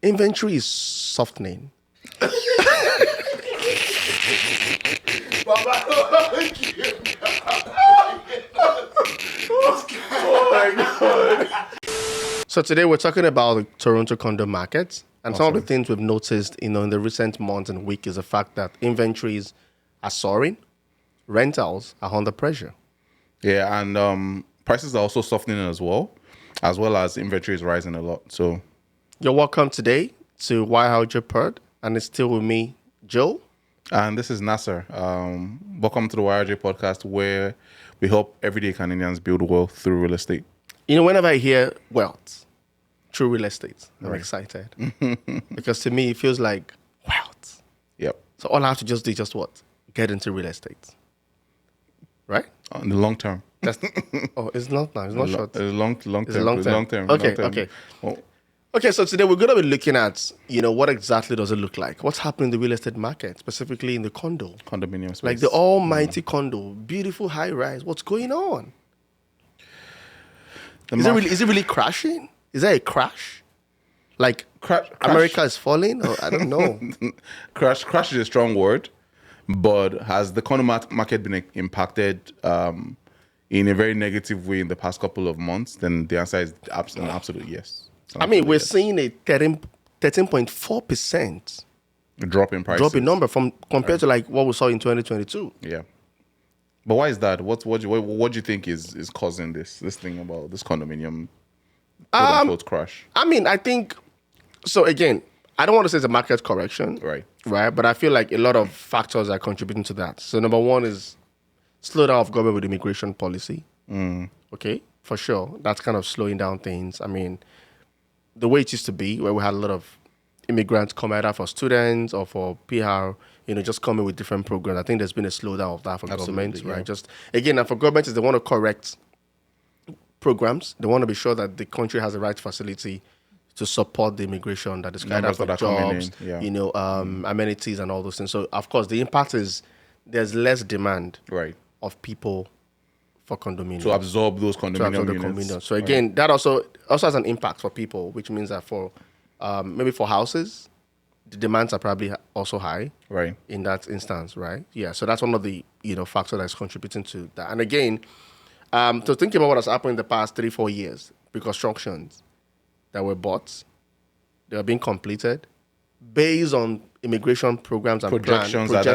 Inventory is softening. So today we're talking about the Toronto condo market, and some of the things we've noticed, in the recent months and week is the fact that inventories are soaring, rentals are under pressure. Yeah, and prices are also softening as well as inventory is rising a lot. So You're welcome today to Why How'd You Perd, and it's still with me, Joe. and this is Nasser. Welcome to the YRJ podcast, where we help everyday Canadians build wealth through real estate. Whenever I hear wealth through real estate, I'm excited. Because to me, it feels like wealth. Yep. So all I have to just do is just what? Get into real estate. Right? In the long term. That's it's not now. It's not short. It's long It's term. long term. Long term. Okay, long term. okay. Well, Okay, so today we're going to be looking at, what exactly does it look like? What's happening in the real estate market, specifically in the condo? condominium space. Like the almighty condo, beautiful high rise. What's going on? Is it really crashing? Is there a crash? Like Crash. America is falling? Or I don't know. Crash is a strong word, but has the condo market been impacted in a very negative way in the past couple of months? Then the answer is an absolute yes. I mean, we're seeing a 13.4% drop in prices. drop in number compared to like what we saw in 2022. Yeah. But why is that? What do you think is causing this thing about this condominium quote-unquote crash? I mean, I think, so again, I don't want to say it's a market correction. Right. Right. But I feel like a lot of factors are contributing to that. So number one is slowdown of government with immigration policy. Okay, for sure. That's kind of slowing down things. I mean, the way it used to be, where we had a lot of immigrants come either for students or for PR, just coming with different programs. I think there's been a slowdown of that for government, right? Just again, and for government is they want to correct programs. They want to be sure that the country has the right facility to support the immigration that is either for jobs, amenities and all those things. So of course the impact is there's less demand of people for condominiums. To absorb those condominium units. So again, that also has an impact for people, which means that for maybe for houses, the demands are probably also high. Right. In that instance, right? Yeah. So that's one of the factors that's contributing to that. And again, to think about what has happened in the past 3-4 years, reconstructions that were bought, they are being completed based on immigration programs and projections at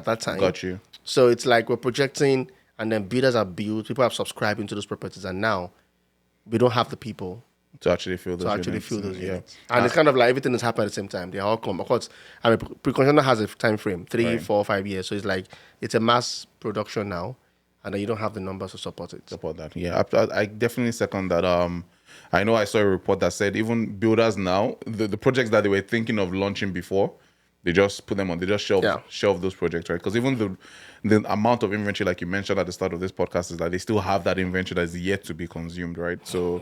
that time. Got you. So it's like we're projecting, and then builders are built, people have subscribed into those properties, and now we don't have the people to actually fill those units. And it's kind of like everything is happening at the same time. They all come. Of course, pre-construction has a time frame, 3, 4, 5 years. So it's like it's a mass production now, and then you don't have the numbers to support it. Support that. Yeah, I definitely second that. I know I saw a report that said even builders now, the projects that they were thinking of launching before, they just put them on. They just shelve those projects, right? Because even the amount of inventory, like you mentioned at the start of this podcast, is that they still have that inventory that is yet to be consumed, right? So,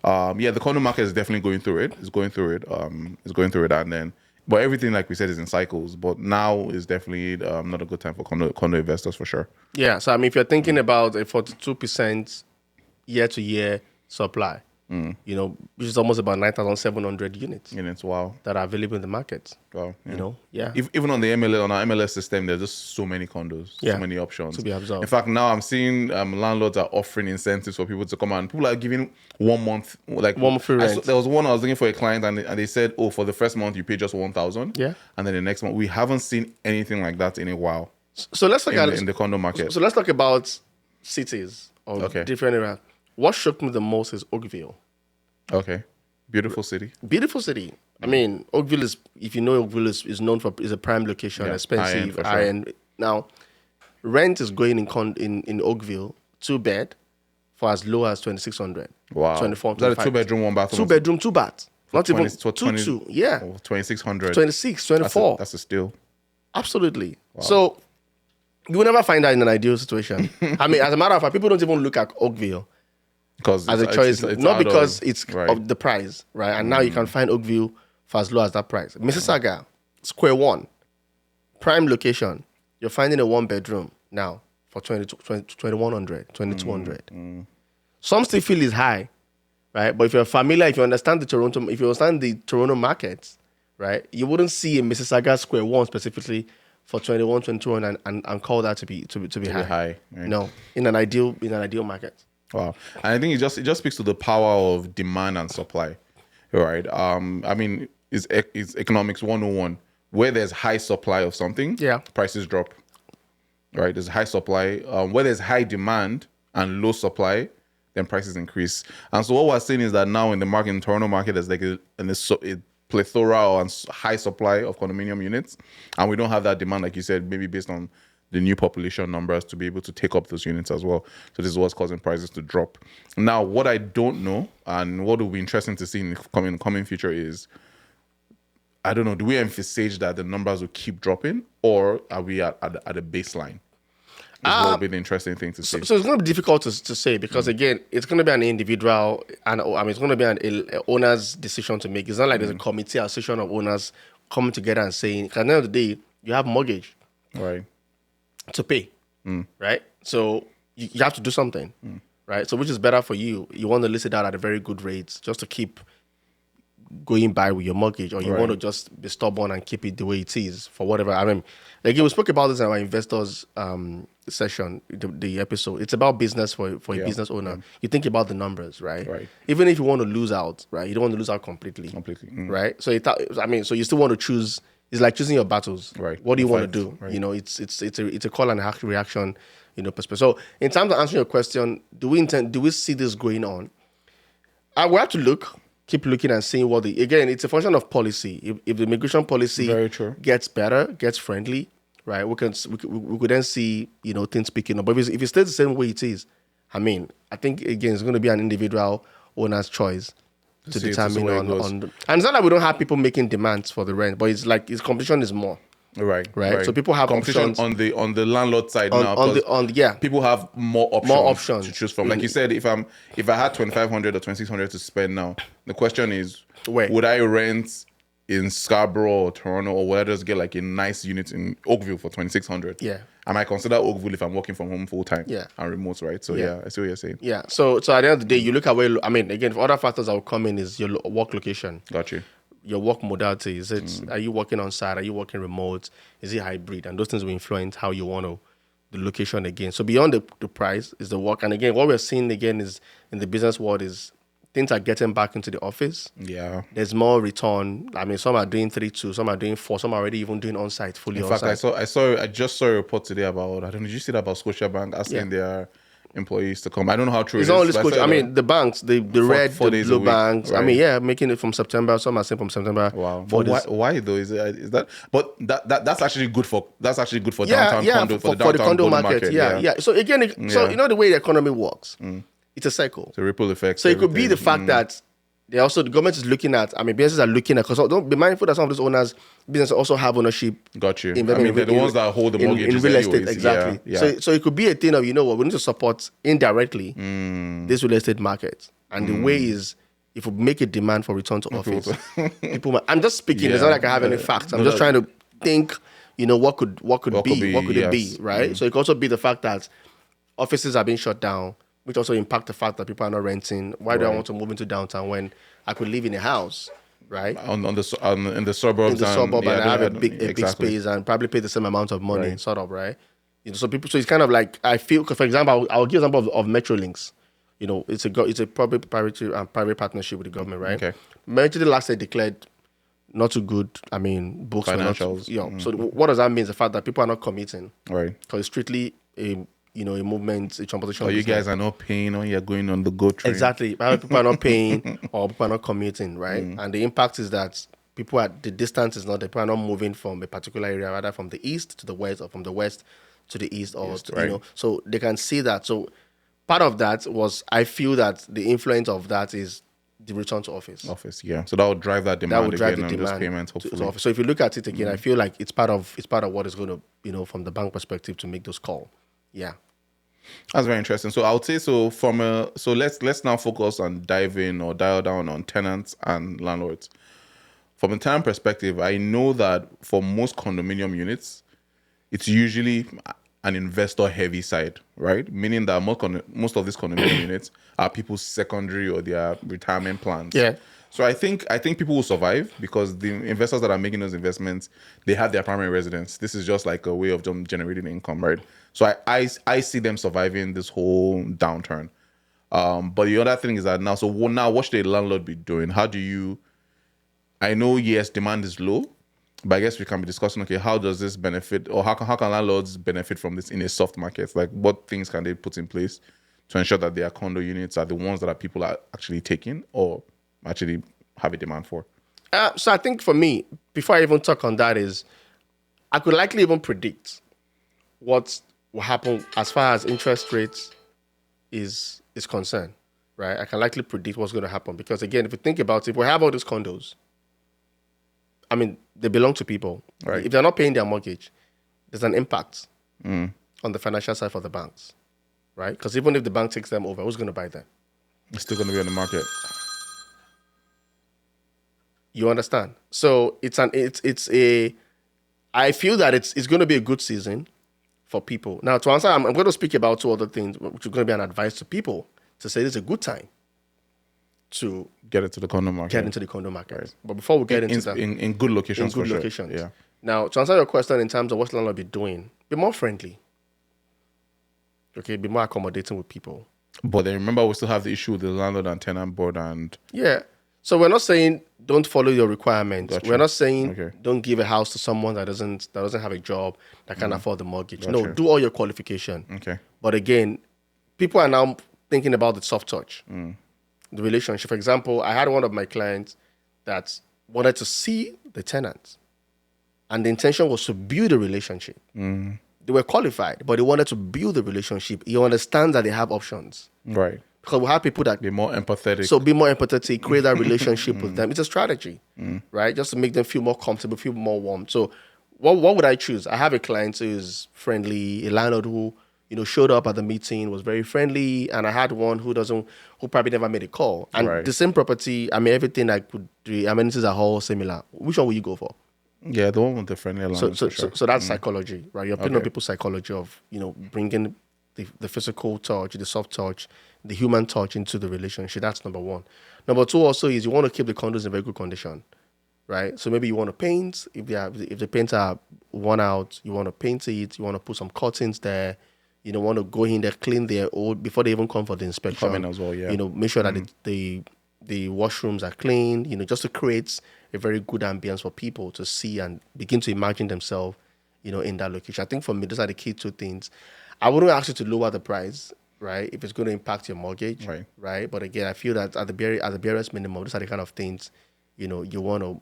the condo market is definitely going through it. It's going through it, and then, but everything, like we said, is in cycles. But now is definitely not a good time for condo investors for sure. Yeah. So I mean, if you're thinking about a 42% year-to-year supply, which is almost about 9,700 units. Wow. That are available in the market. Wow. Yeah. Even on our MLS system, there's just so many condos, so many options to be absorbed. In fact, now I'm seeing landlords are offering incentives for people to come and people are giving 1 month, like 1 month free rent. There was one I was looking for a client and they said, for the first month you pay just 1,000. Yeah. And then the next month, we haven't seen anything like that in a while. So let's look in the condo market. So let's talk about cities or different areas. What shocked me the most is Oakville. Okay. Beautiful city. Beautiful city. I mean, Oakville is, if you know, Oakville is known for, is a prime location, expensive, high-end. Now, rent is going in Oakville, 2-bed, for as low as 2,600. Wow. 24, is that a 2-bedroom, 1-bathroom? 2-bedroom, 2-bath. Not even 20, 2. Yeah. 2,600. 26, 24. That's a steal. Absolutely. Wow. So, you will never find that in an ideal situation. I mean, as a matter of fact, people don't even look at Oakville as a choice, it's not because it's of the price, right? And now you can find Oakville for as low as that price. Mississauga, Square One, prime location. You're finding a 1-bedroom now for 2,100, 2,200. Some still feel it's high, right? But if you're familiar, if you understand the Toronto market, right, you wouldn't see a Mississauga Square 1 specifically for 21, 22 and call that to be high. Right? No, in an ideal market. Wow. And I think it just speaks to the power of demand and supply. Right. I mean, it's economics 101. Where there's high supply of something, prices drop. Right? There's high supply. Where there's high demand and low supply, then prices increase. And so what we're seeing is that now in the market, in Toronto market, there's like a plethora and high supply of condominium units, and we don't have that demand, like you said, maybe based on the new population numbers to be able to take up those units as well. So this is what's causing prices to drop. Now, what I don't know, and what will be interesting to see in the coming future is, I don't know, do we envisage that the numbers will keep dropping, or are we at a baseline? This will be the interesting thing to see. So it's going to be difficult to say because, again, it's going to be an individual, and I mean, it's going to be an owner's decision to make. It's not like there's a committee, association of owners coming together and saying, at the end of the day, you have mortgage to pay, right? So you have to do something, right? So which is better for you? You want to list it out at a very good rate just to keep going by with your mortgage, or you want to just be stubborn and keep it the way it is for whatever. I mean, again, we spoke about this in our investors session, the episode. It's about business for a business owner. You think about the numbers, right? Even if you want to lose out, right? You don't want to lose out completely. Right? So so you still want to choose. It's like choosing your battles. Right. What do you want to do? Right. You know, it's a call and reaction, perspective. So in terms of answering your question, do we see this going on? We have to keep looking and seeing again, it's a function of policy. If the immigration policy gets better, gets friendly, right, we could then see, things picking up. But if it stays the same way it is, I mean, I think, again, it's going to be an individual owner's choice to determine and it's not like we don't have people making demands for the rent, but it's like competition is more. Right. So people have competition options on the landlord side people have more options to choose from. Like you said, if I had 2,500 or 2,600 to spend now, the question is, would I rent in Scarborough or Toronto, or would I just get like a nice unit in Oakville for 2,600? Yeah. I might consider Oakville if I'm working from home full time and remote, right? So I see what you're saying. Yeah. So at the end of the day, you look at again, for other factors that will come in is your work location. Got you. Your work modality. Is it are you working on site? Are you working remote? Is it hybrid? And those things will influence how you want the location again. So beyond the price is the work. And again, what we're seeing again is in the business world is things are getting back into the office. Yeah. There's more return. I mean, some are doing 3-2, some are doing 4, some are already even doing on-site, fully on-site. In fact, I just saw a report today about, I don't know, did you see that about Scotiabank asking their employees to come? I don't know how true it's it is. It's not only Scotia. I mean, the banks, the red, the blue banks. Right. I mean, making it from September. Some are saying from September. Wow. But why though? Is that? But that's actually good for downtown condo for the condo market. Yeah. So again, so the way the economy works, it's a cycle. It's a ripple effect. So it could be the fact that the government is looking at. I mean, businesses are looking at, because don't be mindful that some of those owners business also have ownership. Got you. They're the ones that hold the mortgages in real estate. Anyways. Exactly. Yeah. So it could be a thing of, we need to support indirectly this real estate market, and the way is, if we make a demand for return to office, people. I'm just speaking. It's not like I have any facts. I'm just trying to think. What could it be, right? So it could also be the fact that offices are being shut down, which also impact the fact that people are not renting. Why do I want to move into downtown when I could live in a house, right? In the suburbs. In the suburb, and I have a big space and probably pay the same amount of money, sort of, right? So it's kind of like, I feel, because for example, I'll give an example of Metrolinx. It's a public private partnership with the government, right? Okay. Metrolinx last year declared not too good. I mean, books financials. So what does that mean? Is the fact that people are not committing, right? Because it's strictly a movement, a transportation. You guys are not paying, or you're going on the GO train. Exactly. People are not paying, or people are not commuting, right? And the impact is that the distance is not, people are not moving from a particular area, rather from the east to the west, or from the west to the east, or so they can see that. So part of that was, I feel that the influence of that is the return to office. Yeah. So that would drive that demand. That would drive the demand payments, hopefully. To office. So if you look at it again, I feel like it's part of what is going to, from the bank perspective, to make those calls. Yeah. That's very interesting. So I would say, so let's now focus on dial down on tenants and landlords. From a tenant perspective, I know that for most condominium units, it's usually, an investor-heavy side, right? Meaning that most of these condominium units are people's secondary or their retirement plans. Yeah. So I think people will survive because the investors that are making those investments, they have their primary residence. This is just like a way of them generating income, right? So I see them surviving this whole downturn. But the other thing is that now, what should a landlord be doing? How do you? I know, yes, demand is low, but I guess we can be discussing, okay, how does this benefit, or how can landlords benefit from this in a soft market? Like, what things can they put in place to ensure that their condo units are the ones that people are actually taking or actually have a demand for? So I think for me, before I even talk on that, is I could likely even predict what will happen as far as interest rates is concerned, right? I can likely predict what's going to happen because, again, if you think about it, if we have all these condos, I mean, they belong to people. Right. If they're not paying their mortgage, there's an impact on the financial side for the banks, right? Because even if the bank takes them over, who's going to buy them? It's still going to be on the market. You understand? So I feel that it's going to be a good season for people. Now, to answer, I'm going to speak about two other things, which are going to be an advice to people to say this is a good time to get into the condo market. Right. But before we get into that, in good locations, locations. Yeah. Now, to answer your question in terms of what landlord be doing, be more friendly. Okay, be more accommodating with people. But then remember, we still have the issue with the landlord and tenant board and yeah. So we're not saying don't follow your requirements. Gotcha. We're not saying don't give a house to someone that doesn't have a job, that can't afford the mortgage. Gotcha. No, do all your qualification. Okay. But again, people are now thinking about the soft touch, the relationship. For example, I had one of my clients that wanted to see the tenants, and the intention was to build a relationship. They were qualified, but they wanted to build a relationship. You understand that they have options. Right. Because we have people that be more empathetic. So be more empathetic, create that relationship with them. It's a strategy, right? Just to make them feel more comfortable, feel more warm. So what would I choose? I have a client who is friendly, a landlord who, showed up at the meeting, was very friendly, and I had one who probably never made a call. And the same property, I mean, everything I could do, amenities are all similar. Which one will you go for? Yeah, the one with the friendly landlord. So that's psychology, right? You're putting on people's psychology of, bringing the physical touch, the soft touch, the human touch into the relationship. That's number one. Number two also is you want to keep the condos in very good condition, right? So maybe you want to paint. If the paints are worn out, you want to paint it. You want to put some curtains there. You don't want to go in there, clean their old before they even come for the inspection. Come in as well, yeah. Make sure that the washrooms are clean. Just to create a very good ambience for people to see and begin to imagine themselves, in that location. I think for me, those are the key two things. I wouldn't ask you to lower the price, right? If it's going to impact your mortgage, right? But again, I feel that at the barest minimum, those are the kind of things, you want to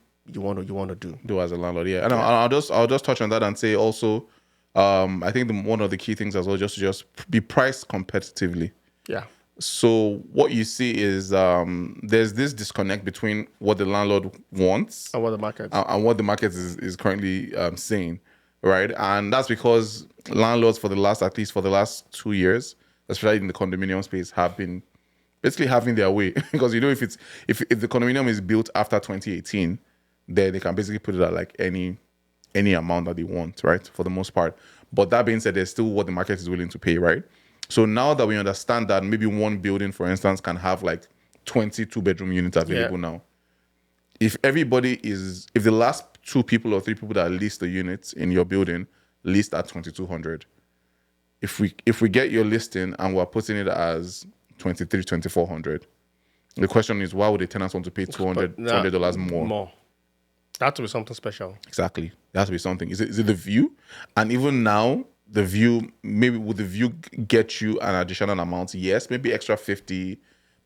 do as a landlord. Yeah, and I'll just touch on that and say also, I think one of the key things as well, just be priced competitively. Yeah. So what you see is there's this disconnect between what the landlord wants and what the market is currently saying, right? And that's because landlords for the last 2 years, especially in the condominium space, have been basically having their way. Because if the condominium is built after 2018, then they can basically put it at like any amount that they want, right? For the most part. But that being said, there's still what the market is willing to pay, right? So now that we understand that maybe one building, for instance, can have like 20 2-bedroom units available now. If the last 2 people or 3 people that list the units in your building list at 2,200, if we get your listing and we're putting it as 2,400, the question is, why would the tenants want to pay $200 more? That has to be something special. Exactly. There has to be something. Is it the view? And even now, the view, maybe would the view get you an additional amount? Yes, maybe extra 50,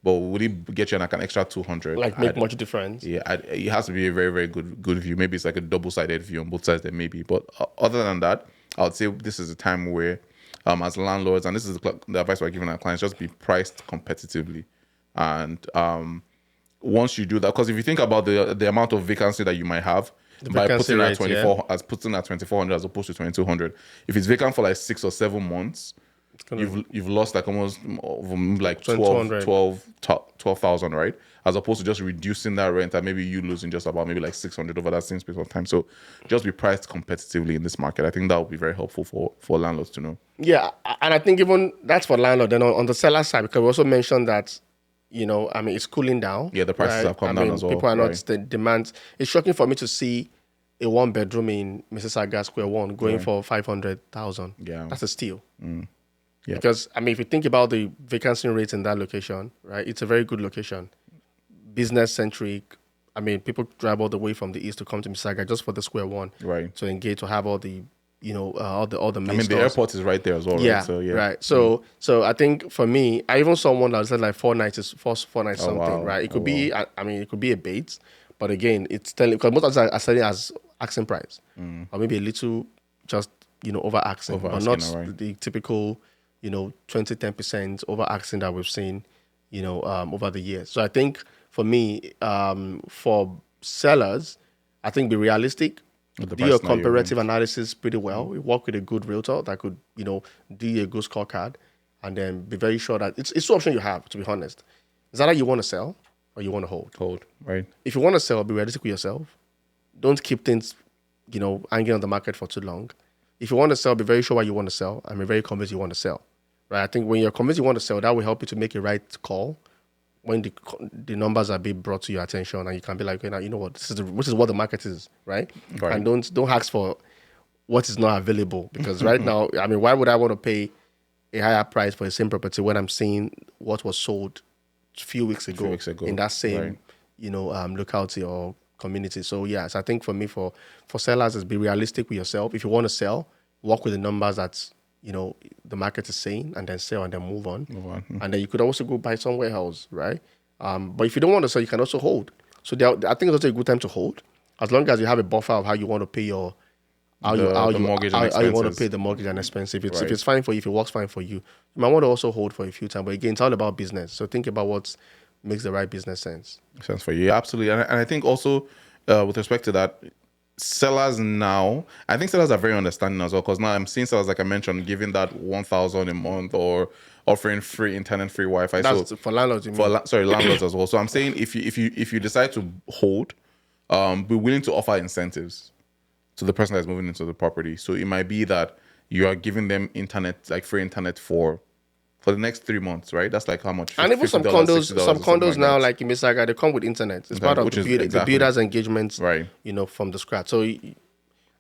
but would it get you like an extra 200? Like make much difference? Yeah, it has to be a very, very good view. Maybe it's like a double-sided view on both sides there, maybe. But other than that, I would say this is a time where, as landlords, and this is the advice we're giving our clients, just be priced competitively. And once you do that, because if you think about the amount of vacancy that you might have, by putting at 2,400 as opposed to 2,200, if it's vacant for like 6 or 7 months, you've lost like almost like 200. 12,000, right? As opposed to just reducing that rent and maybe you losing just about maybe like 600 over that same space of time. So just be priced competitively in this market. I think that would be very helpful for landlords to know. Yeah, and I think even that's for landlord. Then on the seller side, because we also mentioned that, it's cooling down. Yeah, the prices have come down as well. People are not the demand. It's shocking for me to see a 1-bedroom in Mississauga Square One going for 500,000. Yeah, that's a steal. Yeah. Because if you think about the vacancy rate in that location, right, it's a very good location, business centric. People drive all the way from the east to come to Mississauga just for the Square One, right, to engage, to have all the all the main the stores. airport is right there as well, yeah, right? So, yeah. Right. So I think for me, I even saw one that said like 4 nights something, wow. right? It could be, it could be a bait, but again, it's telling, because most of us are selling as asking price, or maybe a little just, over asking, but not the typical, 20-10% over asking that we've seen, over the years. So I think for me, for sellers, I think be realistic. Do your comparative analysis pretty well. We work with a good realtor that could, do a good scorecard, and then be very sure that it's two options you have, to be honest. Is that how you want to sell or you want to hold? Hold, right. If you want to sell, be realistic with yourself. Don't keep things, hanging on the market for too long. If you want to sell, be very sure what you want to sell and be very convinced you want to sell. Right? I think when you're convinced you want to sell, that will help you to make a right call when the numbers are being brought to your attention, and you can be like, okay, now you know what, this is what the market is, right? And don't ask for what is not available, because right now, why would I want to pay a higher price for the same property when I'm seeing what was sold a few weeks ago in that same locality or community? So yes, I think for me, for sellers, is be realistic with yourself. If you want to sell, work with the numbers that the market is saying, and then sell and then move on. And then you could also go buy somewhere else, right? But if you don't want to sell, you can also hold. So I think it's also a good time to hold, as long as you have a buffer of how you want to pay your mortgage and how you want to pay the mortgage and expense. If it's fine for you, if it works fine for you, you might want to also hold for a few times. But again, it's all about business. So think about what makes the right business sense. Sense for you, absolutely. And I think also with respect to that, sellers now, I think sellers are very understanding as well, because now I'm seeing sellers, like I mentioned, giving that 1,000 a month or offering free internet, free Wi-Fi. That's for landlords. Landlords as well. So I'm saying if you decide to hold, be willing to offer incentives to the person that's moving into the property. So it might be that you are giving them internet, like free internet for the next 3 months, right? That's like how much? And even some condos now, like in Mississauga, they come with internet. It's part of the builder's engagement, right? From the scratch. So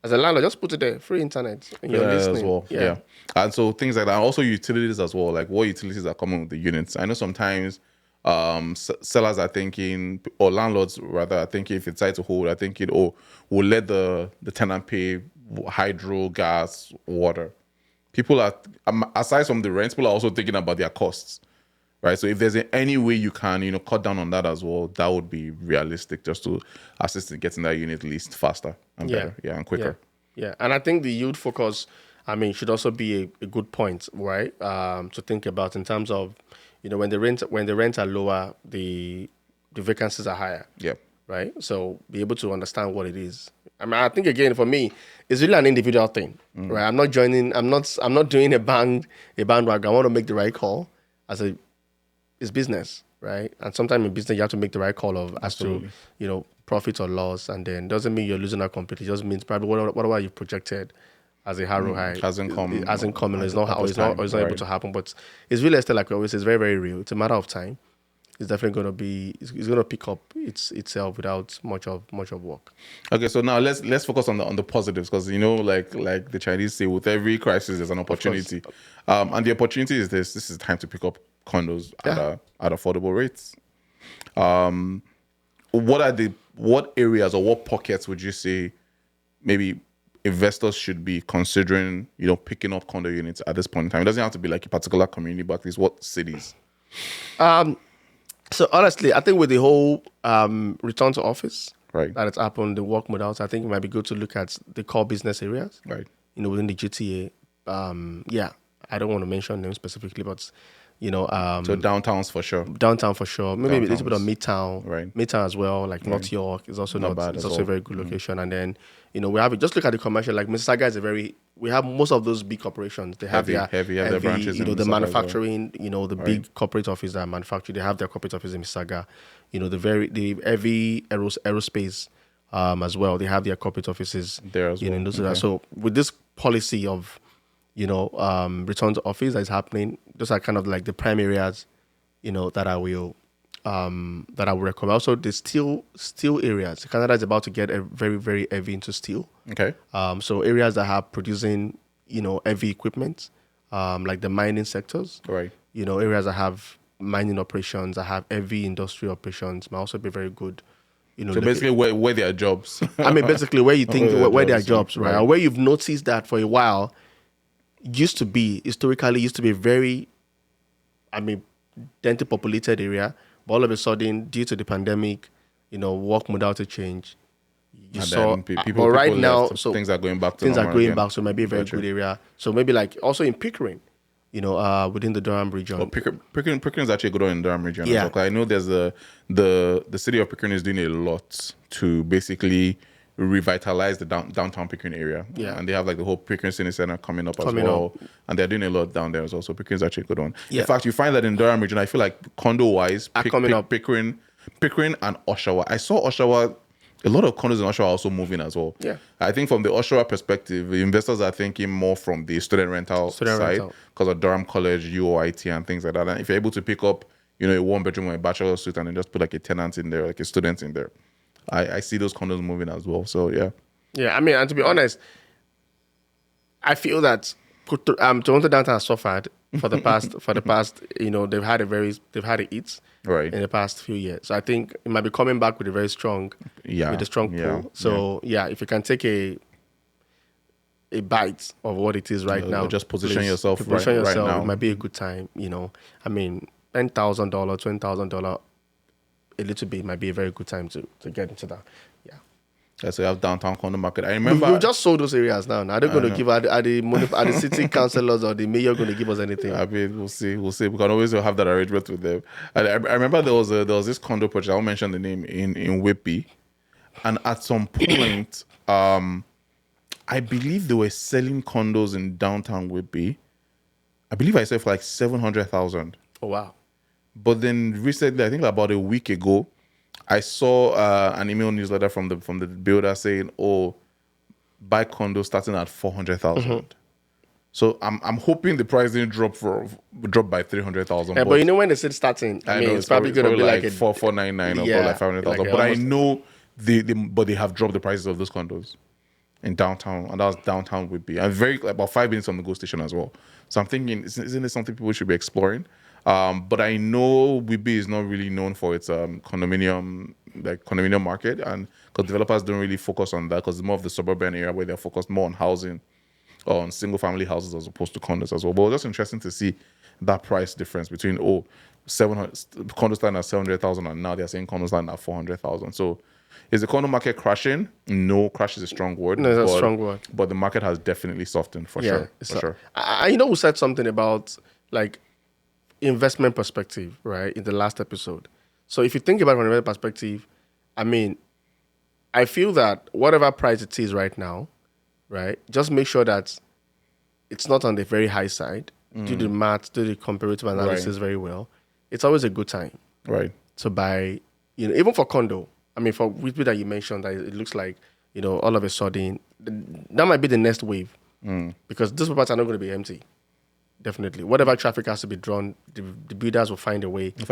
as a landlord, just put it there, free internet, and you're listening. As well. Yeah. And so things like that. Also utilities as well. Like what utilities are coming with the units. I know sometimes sellers are thinking, or landlords rather are thinking, if it's decide to hold, I think we'll let the tenant pay hydro, gas, water. People are, aside from the rent, people are also thinking about their costs, right? So if there's any way you can, cut down on that as well, that would be realistic, just to assist in getting that unit leased faster and better, and quicker. Yeah, and I think the yield focus, should also be a good point, right? To think about in terms of, when the rents are lower, the vacancies are higher. Yeah. Right. So be able to understand what it is. I think again for me, it's really an individual thing, right? I'm not doing a bandwagon. I want to make the right call it's business, right? And sometimes in business you have to make the right call as to profit or loss, and then doesn't mean you're losing out completely. It just means probably whatever you projected as a harrow high hasn't come. It's not able to happen. But it's real estate, like we always say, it's very, very real. It's a matter of time. It's definitely going to be. It's going to pick up itself without much of work. Okay, so now let's focus on the positives, because like the Chinese say, with every crisis there's an opportunity, and the opportunity is this. This is time to pick up condos at affordable rates. What areas or what pockets would you say maybe investors should be considering picking up condo units at this point in time? It doesn't have to be like a particular community, but at least what cities? So honestly, I think with the whole return to office that it's happened, the work models, I think it might be good to look at the core business areas, right? Within the GTA. I don't want to mention names specifically, but So downtowns for sure. Downtown for sure. Maybe a little bit of Midtown. Right. Midtown as well, like North York is also not bad it's as also a well. very good location. And then, we have it. Just look at the commercial. Like Mississauga we have most of those big corporations. They have Heavy, their branches in the Mississauga as well. manufacturing, the big corporate office that manufacture. They have their corporate office in Mississauga. The heavy aerospace as well. They have their corporate offices There as well. in those areas. So with this policy of return to office that is happening, those are kind of like the prime areas, that I will recommend. Also, the steel areas. Canada is about to get very, very heavy into steel. Okay. So areas that are producing, heavy equipment, like the mining sectors. Right. Areas that have mining operations, that have heavy industrial operations, might also be very good. So basically, where there are jobs. I mean, basically, where you think where there are jobs, right? Right. Or where you've noticed that for a while, historically used to be very, densely populated area, but all of a sudden, due to the pandemic, work modality change, you And saw. then But right people now, left, so things are going back to things are normal going again. back, so it might be a very Gotcha. good area. So maybe like also in Pickering, within the Durham region. Well, Pickering is actually a good one in Durham region. Yeah. As well. I know there's the city of Pickering is doing a lot to basically revitalize the downtown Pickering area. Yeah. And they have like the whole Pickering City Center coming up as Coming well. And they're doing a lot down there as well. So Pickering is actually a good one. Yeah. In fact, you find that in Durham region, I feel like condo-wise, Coming up. Pickering and Oshawa. I saw Oshawa, a lot of condos in Oshawa are also moving as well. Yeah. I think from the Oshawa perspective, the investors are thinking more from the student rental side rental. because of Durham College, UOIT, and things like that. And if you're able to pick up, a one bedroom or a bachelor suite and then just put like a tenant in there, like a student in there, I see those condos moving as well. So yeah. Yeah, and to be honest, I feel that Toronto downtown has suffered for the past they've had it eats Right. in the past few years. So I think it might be coming back with a very strong pull. So if you can take a bite of what it is right now, just position yourself right now. It might be a good time. $10,000, $20,000, a little bit might be a very good time to get into that. Yeah. Yeah, so you have downtown condo market. I remember We just sold those areas now. Are they going to give are the city councillors or the mayor going to give us anything? I mean, we'll see. We can always have that arrangement with them. And I remember there was this condo project. I'll mention the name in Whitby, and at some point, I believe they were selling condos in downtown Whitby. I believe I said for like 700,000. Oh wow! But then recently, I think about a week ago, I saw an email newsletter from the builder saying, "Oh, buy condo starting at 400,000." So I'm hoping the price didn't drop by 300,000. Yeah, but when they said starting, I mean, it's probably going to be like a 499 or yeah, like 500,000. like But I know they have dropped the prices of those condos in downtown, and that was downtown Whitby. And about 5 minutes from the GO station as well. So I'm thinking, isn't it something people should be exploring? But I know Whitby is not really known for its condominium market, and because developers don't really focus on that because it's more of the suburban area where they're focused more on housing, or on single family houses as opposed to condos as well. But it was just interesting to see that price difference between 700 condos starting at 700,000 and now they're saying condos starting at 400,000. So is the condo market crashing? No, crash is a strong word. No, it's a strong word. But the market has definitely softened for sure. For sure. We said something about like investment perspective, right, in the last episode. So if you think about it from an investment perspective, I mean, I feel that whatever price it is right now, right, just make sure that it's not on the very high side. Do the math, do the comparative analysis very well. It's always a good time, right, to buy. Even for condo. I mean, for Whitby that you mentioned, that it looks like all of a sudden that might be the next wave because these properties are not going to be empty. Definitely, whatever traffic has to be drawn, the builders will find a way to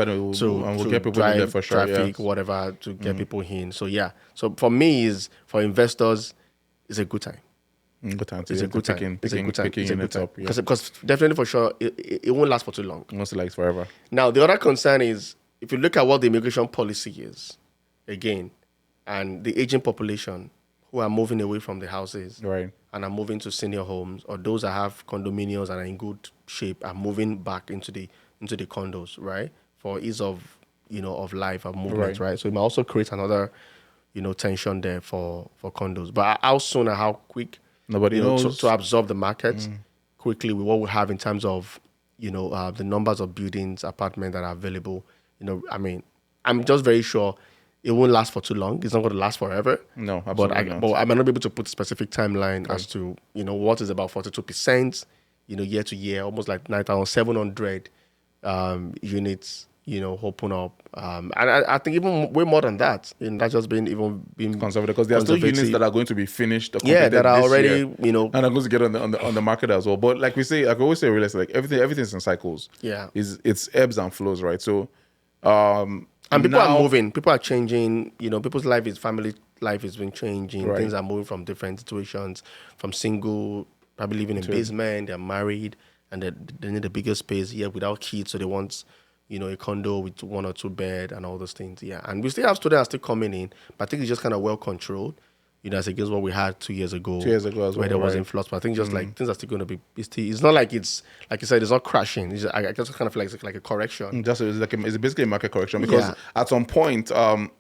get people drive in there for sure, traffic, whatever, to get people in. So so for me, for investors, it's a good time. Good time. It's a good time. It's a good time. Picking units up. Because definitely for sure, it won't last for too long. It won't last forever. Now, the other concern is if you look at what the immigration policy is, again, and the aging population who are moving away from the houses, right, and are moving to senior homes, or those that have condominiums and are in good shape are moving back into the condos, right, for ease of of life of movement, right. So it might also create another tension there for condos. But how soon and how quick nobody knows to absorb the market quickly with what we have in terms of the numbers of buildings, apartments that are available. I mean, I'm just very sure it won't last for too long. It's not going to last forever. No, But absolutely not. but I might not be able to put a specific timeline as to, what is about 42%, year to year, almost like 9,700 units, open up. And I think even way more than that. That's just been Conservative, because there are still units that are going to be finished or yeah, completed that are this already, year, and are going to get on the market as well. But like we say, like I always say, real estate, like everything's in cycles. Yeah. It's ebbs and flows, right? So And people are now, moving, people are changing, people's family life has been changing. Right. Things are moving from different situations, from single, probably living in basement, they're married, and they need a bigger space here without kids, so they want, a condo with 1 or 2 bed and all those things. Yeah. And we still have students still coming in, but I think it's just kind of well controlled. As against what we had 2 years ago. 2 years ago as well, where there was right. influx. But I think just like things are still going to be. It's not like it's like you said. It's not crashing. It's just, I guess kind of like it's like a correction. It's basically a market correction, because Yeah. at some point,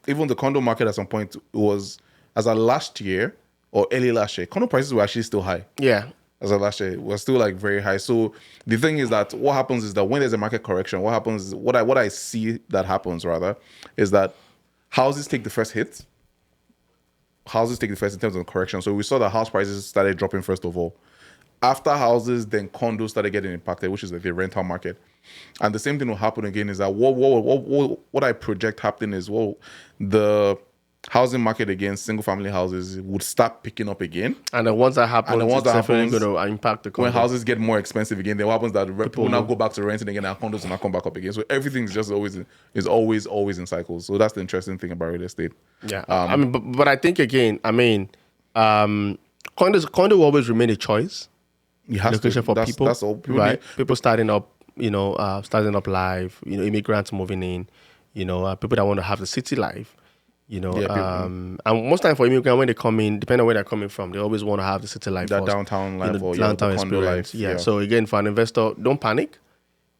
even the condo market at some point was, as of last year or early last year, condo prices were actually still high. Yeah. As of last year, it was still like very high. So the thing is that what happens is that when there's a market correction, what happens is what I see that happens rather is that houses take the first hit. Houses take the first in terms of correction. So we saw that house prices started dropping first of all. After houses, then condos started getting impacted, which is like the rental market. And the same thing will happen again is that what I project happening is, the housing market again, single family houses would start picking up again. And then once that happens, once it's that definitely happens, going to impact the When condo. houses get more expensive again, then what happens that people now go back to renting again, and condos will not come back up again. So everything's just always in cycles. So that's the interesting thing about real estate. Yeah. I mean, but I think again, condo will always remain a choice. It has Location to. for people. That's all. People starting up, starting up life, immigrants moving in, people that want to have the city life. And most time for immigrants, when they come in, depending on where they're coming from, they always want to have the city life, that first, downtown life or downtown the condo experience. life. Yeah. So again, for an investor, don't panic.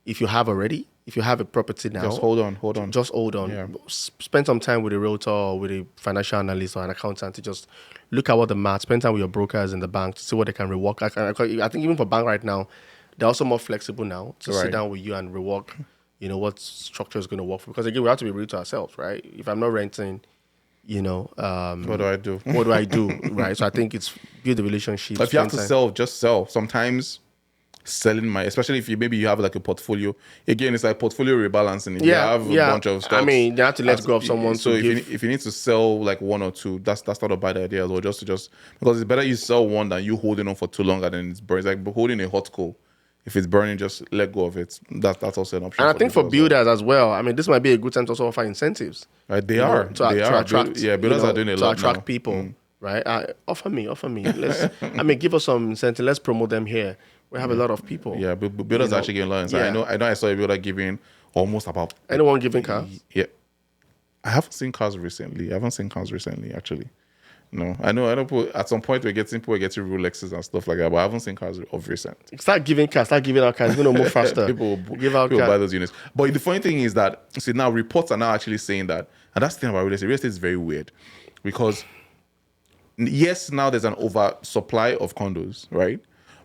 If you have a property now, Just hold on. Just hold on. Yeah. Spend some time with a realtor or with a financial analyst or an accountant to just look at what the math. Spend time with your brokers in the bank to see what they can rework. I think even for bank right now, they're also more flexible now to sit down with you and rework, what structure is going to work for. Because again, we have to be real to ourselves, right? If I'm not renting, What do I do? what do I do, right? So I think it's build the relationship. If you have to spend time. sell, just sell. Sometimes selling especially if you have like a portfolio. Again, it's like portfolio rebalancing. If you have a bunch of stocks, I mean, you have to let go of someone. So if you need to sell like 1 or 2, that's not a bad idea as well. Just because it's better you sell one than you holding on for too long and then it's burning. It's like holding a hot coal. If it's burning, just let go of it. That's also an option. And I think for builders as well, I mean, this might be a good time to also offer incentives. Right, they are. To attract. Builders are doing a lot to attract now. people. Right? Offer me. Give us some incentive. Let's promote them here. We have a lot of people. Yeah, builders are actually getting a lot. So I know I saw a builder giving almost about anyone giving cars. Yeah, I haven't seen cars recently. Actually. No, I know. At some point people are getting Rolexes and stuff like that, but I haven't seen cars of recent. Start giving out cars. It's going to move faster. People buy those units. But the funny thing is that now reports are now actually saying that, and that's the thing about real estate. Real estate is very weird because yes, now there's an oversupply of condos, right?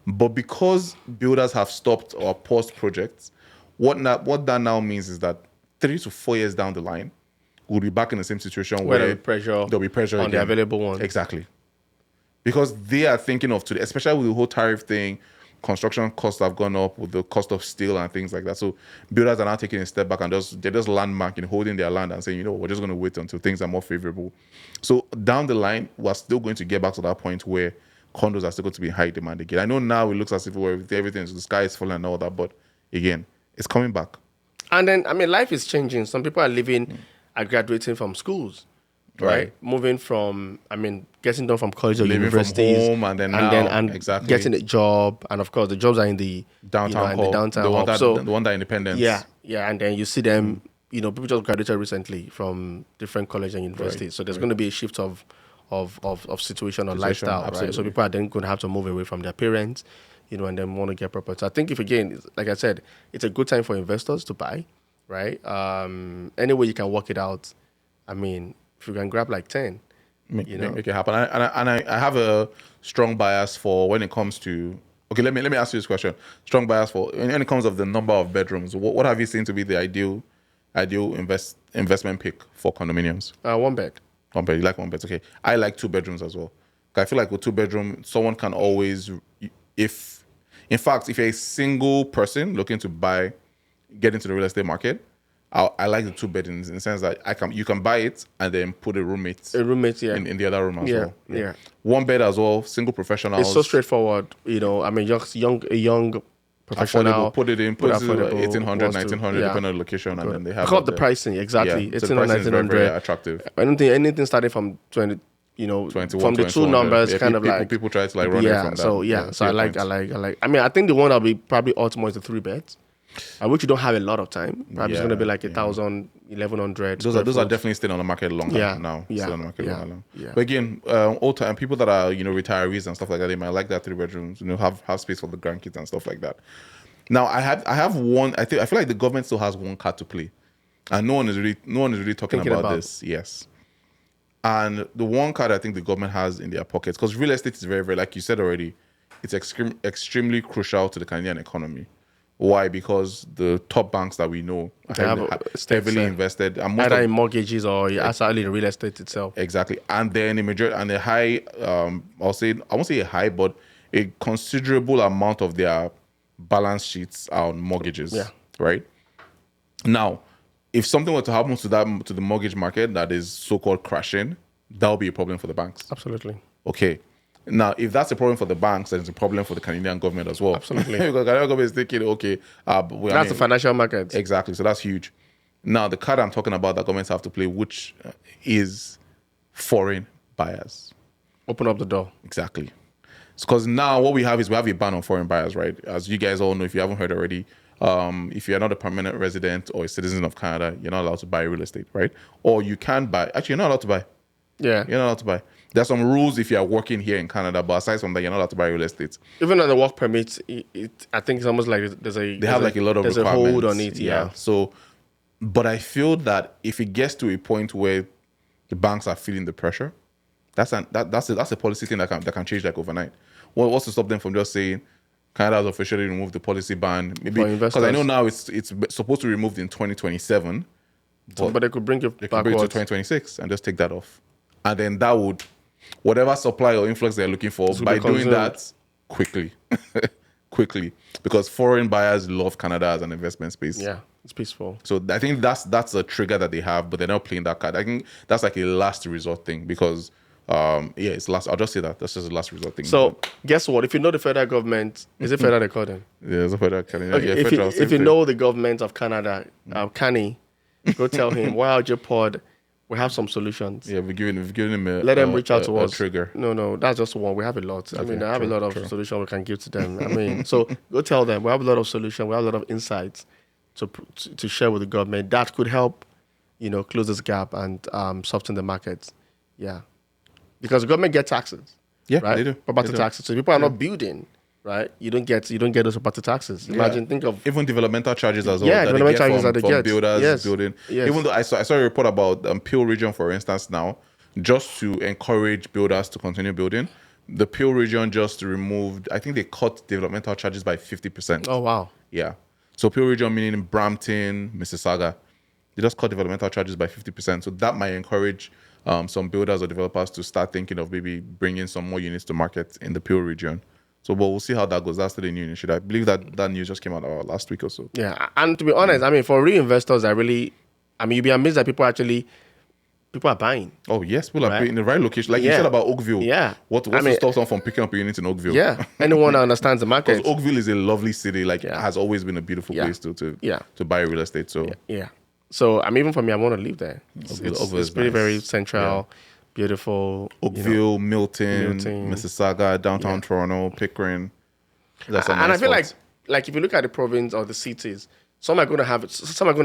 But because builders have stopped or paused projects, what that now means is that 3 to 4 years down the line, we'll be back in the same situation where there'll be pressure on again. the available ones. Exactly. Because they are thinking of today, especially with the whole tariff thing, construction costs have gone up with the cost of steel and things like that. So builders are now taking a step back and they're just landmarking, holding their land and saying, we're just going to wait until things are more favorable. So down the line, we're still going to get back to that point where condos are still going to be in high demand again. I know now it looks as if the sky is falling and all that, but again, it's coming back. And then, I mean, life is changing. Some people are graduating from schools, right? Moving from, getting done from college or universities. From home and exactly. Getting a job. And of course, the jobs are in the downtown hub. The one that Independence. Yeah. And then you see them, people just graduated recently from different colleges and universities. Right. So there's going to be a shift of situation or lifestyle, absolutely. Right? So people are then going to have to move away from their parents, and then want to get property. So I think like I said, it's a good time for investors to buy, right? Any way you can work it out. I mean, if you can grab like 10, make it happen. And I have a strong bias for when it comes to Okay, let me ask you this question. Strong bias for when it comes of the number of bedrooms. What have you seen to be the ideal investment pick for condominiums? 1 bed. 1 bed. You like 1 bed? Okay. I like 2 bedrooms as well. I feel like with 2 bedroom, someone can always, if you're a single person looking to get into the real estate market, I like the 2 bedrooms in the sense that you can buy it and then put a roommate. Yeah. In the other room as well. Yeah. 1 bed as well, single professionals. It's so straightforward. I mean, a young professional. Affordable, put it in, put it affordable, 1800, 1900, depending on the location, and then they have the pricing, exactly. Yeah, 1800, 1900. Very, very attractive. Anything starting from 20, 21, from the 2 numbers, kind of like people try to like run it from that. So I like. I mean, I think the one that'll be probably ultimate is the 3 beds. I wish you don't have a lot of time. Probably it's going to be like 1,000, 1,100. Those are definitely staying on the market longer now. Still on the market longer. But again, old time people that are retirees and stuff like that, they might like that 3 bedrooms. Have space for the grandkids and stuff like that. Now I have one. I feel like the government still has one card to play, and no one is really talking about this. Yes. And the one card I think the government has in their pockets, because real estate is very, very, like you said already, it's extremely crucial to the Canadian economy. Why? Because the top banks that we know are heavily invested, and either in mortgages or actually in real estate itself. Exactly, and then a high, I won't say a high, but a considerable amount of their balance sheets are on mortgages. Yeah. Right. Now, if something were to happen to the mortgage market that is so-called crashing, that will be a problem for the banks. Absolutely. Okay. Now, if that's a problem for the banks, then it's a problem for the Canadian government as well. Absolutely. Because the Canadian government is thinking, okay, that's the financial market. Exactly. So that's huge. Now, the card I'm talking about that governments have to play, which is foreign buyers. Open up the door. Exactly. Because now what we have a ban on foreign buyers, right? As you guys all know, if you haven't heard already, if you're not a permanent resident or a citizen of Canada, you're not allowed to buy real estate, right? Or you can buy. Actually, you're not allowed to buy. Yeah. You're not allowed to buy. There's some rules if you're working here in Canada, but aside from that, you're not allowed to buy real estate. Even on the work permit, I think it's almost like they have a lot of requirements. There's a hold on it, yeah. So, but I feel that if it gets to a point where the banks are feeling the pressure, that's a policy thing that can change like overnight. What's to stop them from just saying Canada has officially removed the policy ban? Maybe because I know now it's supposed to be removed in 2027, but they could bring it backwards. Bring it to 2026 and just take that off, and then that would whatever supply or influx they're looking for by doing that quickly, because foreign buyers love Canada as an investment space. Yeah, it's peaceful. So I think that's a trigger that they have, but they're not playing that card. I think that's like a last resort thing because. It's last. I'll just say that that's just a last resort thing. So guess what? If you know the federal government, is it federal they call them? Yeah, it's a federal. Okay, if you know the government of Canada, Canny, go tell him, wow, Pod, we have some solutions. Yeah, we've given him let them reach out to us. Trigger. No, that's just one. We have a lot. I mean, I have a lot of solutions we can give to them. I mean, so go tell them we have a lot of solutions. We have a lot of insights to share with the government that could help, close this gap and soften the market. Yeah. Because the government gets taxes, right? They do. Property taxes. So if people are not building, right? You don't get those property taxes. Imagine, think of even developmental charges as well. Yeah, developmental charges that they get. Builders building. Yes. Even though I saw a report about Peel Region, for instance, now just to encourage builders to continue building, the Peel Region just removed. I think they cut developmental charges by 50%. Oh wow! Yeah. So Peel Region meaning Brampton, Mississauga, they just cut developmental charges by 50%. So that might encourage. Some builders or developers to start thinking of maybe bringing some more units to market in the Peel region. So, but we'll see how that goes. That's the new initiative. I believe that news just came out last week or so. Yeah, and to be honest, I mean, for real investors, you'd be amazed that people are buying. Oh yes, people are in the right location. Like you said about Oakville. Yeah. What's to stop someone from picking up a unit in Oakville? Yeah. Anyone that understands the market. Because Oakville is a lovely city. Has always been a beautiful place to buy real estate. So yeah. So even for me, I want to live there. It's pretty nice. Very central, beautiful. Oakville, Milton, Mississauga, downtown Toronto, Pickering. That's a nice and I feel like if you look at the province or the cities, some are going to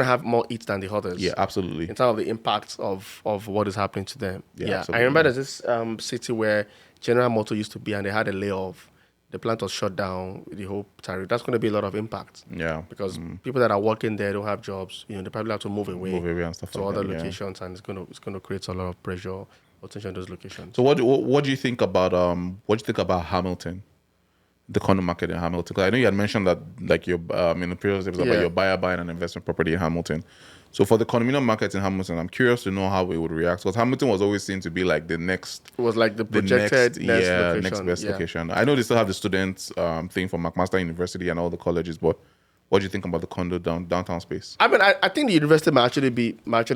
have more heat than the others. Yeah, absolutely. In terms of the impact of what is happening to them. Yeah. Absolutely. I remember there's this city where General Motors used to be, and they had a layoff. The plant was shut down, the whole tariff. That's going to be a lot of impact. Yeah. Because people that are working there don't have jobs. They probably have to move away and stuff to other locations, and it's going to create a lot of pressure or tension in those locations. So what do you think about Hamilton? the condo market in Hamilton? Because I know you had mentioned that, like, your in the previous episode about your buyer buying an investment property in Hamilton. So for the condominium market in Hamilton, I'm curious to know how it would react. Because Hamilton was always seen to be like the next. It was like the projected next location. Next best location. I know they still have the students thing from McMaster University and all the colleges, but what do you think about the condo downtown space? I mean, I think the university might actually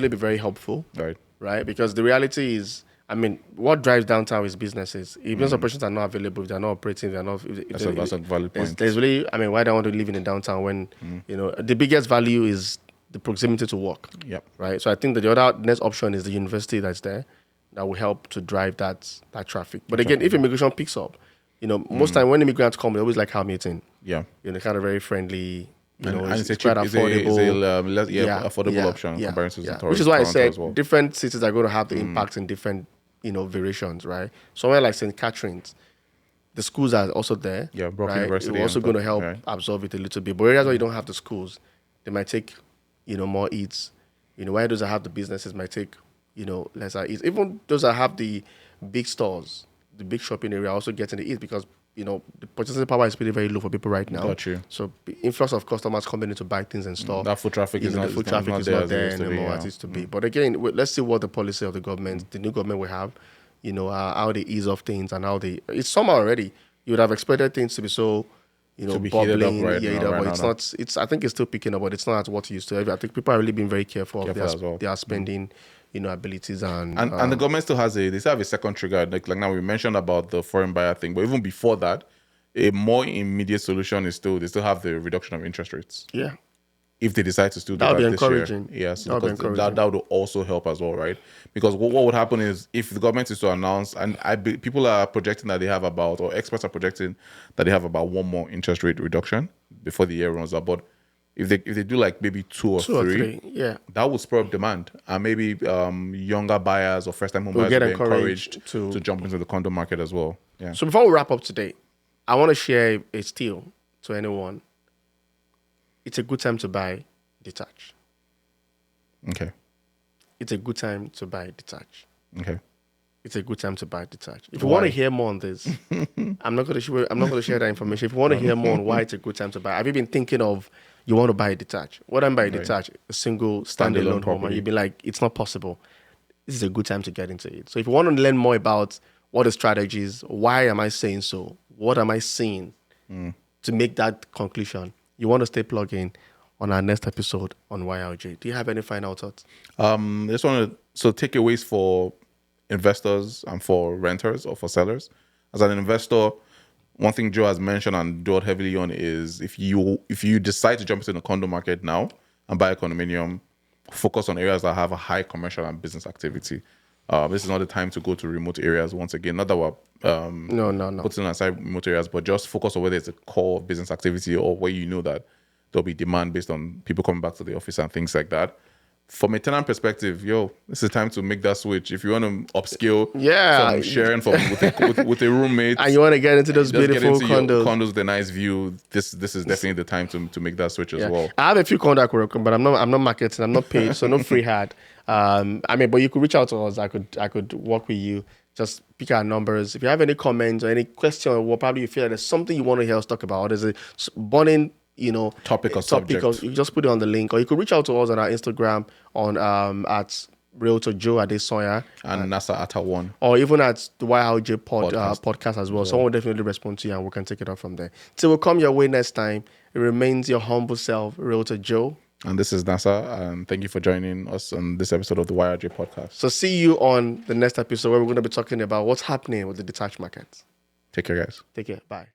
be very helpful. Right? Because the reality is, I mean, what drives downtown is businesses. If business operations are not available, if they're not operating, they're not. That's a valid point. There's really, I mean, why do I want to live in a downtown when the biggest value is the proximity to work? Yep. Right. So I think that the other next option is the university that's there that will help to drive that traffic. But again, if immigration picks up, most time when immigrants come, they always like Hamilton. Yeah. Kind of very friendly. And it's quite affordable. Affordable option compared to which is why I said well. different cities are going to have the impacts in different variations, right? Somewhere like St. Catherine's, the schools are also there. Yeah, Brock right? University. It's also going to help absorb it a little bit. But areas where you don't have the schools, they might take more eats. Where those that have the businesses might take lesser eats. Even those that have the big stores, the big shopping area, are also getting the eats because the purchasing power is pretty very low for people right now. Got you. So influx of customers coming in to buy things in store. That foot traffic is not there anymore as it used to be. But again, let's see what the policy of the government, the new government will have, how they ease off things and how it's summer already. You would have expected things to be so, bubbling, but it's not. I think it's still picking up, but it's not what it used to. I think people are really being very careful of their spending. Abilities and the government still has they still have a second trigger. Like now we mentioned about the foreign buyer thing, but even before that, a more immediate solution is they still have the reduction of interest rates. Yeah. If they decide to do that, this encouraging. Year. Yes, that would also help as well, right? Because what would happen is if the government is to announce, and people are projecting that they have about, or experts are projecting that they have about one more interest rate reduction before the year runs out, but if they do like maybe two or three, that would spur up demand, and maybe younger buyers or first time home buyers will be encouraged to jump into the condo market as well. Yeah. So before we wrap up today, I want to share a steal to anyone. It's a good time to buy detached. Okay. It's a good time to buy detached. Okay. It's a good time to buy detached. If you want to hear more on this, I'm not going to share that information. If you want to hear more on why it's a good time to buy, have you been thinking of you want to buy a detached? What I'm buying detached, a single standalone home, and you'd be like, it's not possible. This is a good time to get into it. So if you want to learn more about what the strategies, why am I saying so, what am I seeing to make that conclusion, you want to stay plugged in on our next episode on YRJ. Do you have any final thoughts? Just want to takeaways for investors and for renters or for sellers. As an investor, one thing Joe has mentioned and dwelled heavily on is if you decide to jump into the condo market now and buy a condominium, focus on areas that have a high commercial and business activity. This is not the time to go to remote areas once again. Not that we're putting aside remote areas, but just focus on whether it's a core business activity or where you know that there'll be demand based on people coming back to the office and things like that. From a tenant perspective, this is time to make that switch. If you want to upskill from sharing with a roommate, and you want to get into those beautiful condos with a nice view, this is definitely the time to make that switch as well. I have a few condos I could recommend, but I'm not marketing, I'm not paid, so no free ad. But you could reach out to us. I could work with you. Just pick our numbers. If you have any comments or any question, or probably you feel like there's something you want to hear us talk about, or there's a burning topic or subject, you just put it on the link, or you could reach out to us on our Instagram on at Realtor Joe Adesoya and NASA Atta1, or even at the YRJ podcast as well. Someone will definitely respond to you and we can take it up from there. Till we come your way next time, it remains your humble self, Realtor Joe. And this is NASA, and thank you for joining us on this episode of the YRJ podcast. So see you on the next episode where we're going to be talking about what's happening with the detached market. Take care, guys. Take care. Bye.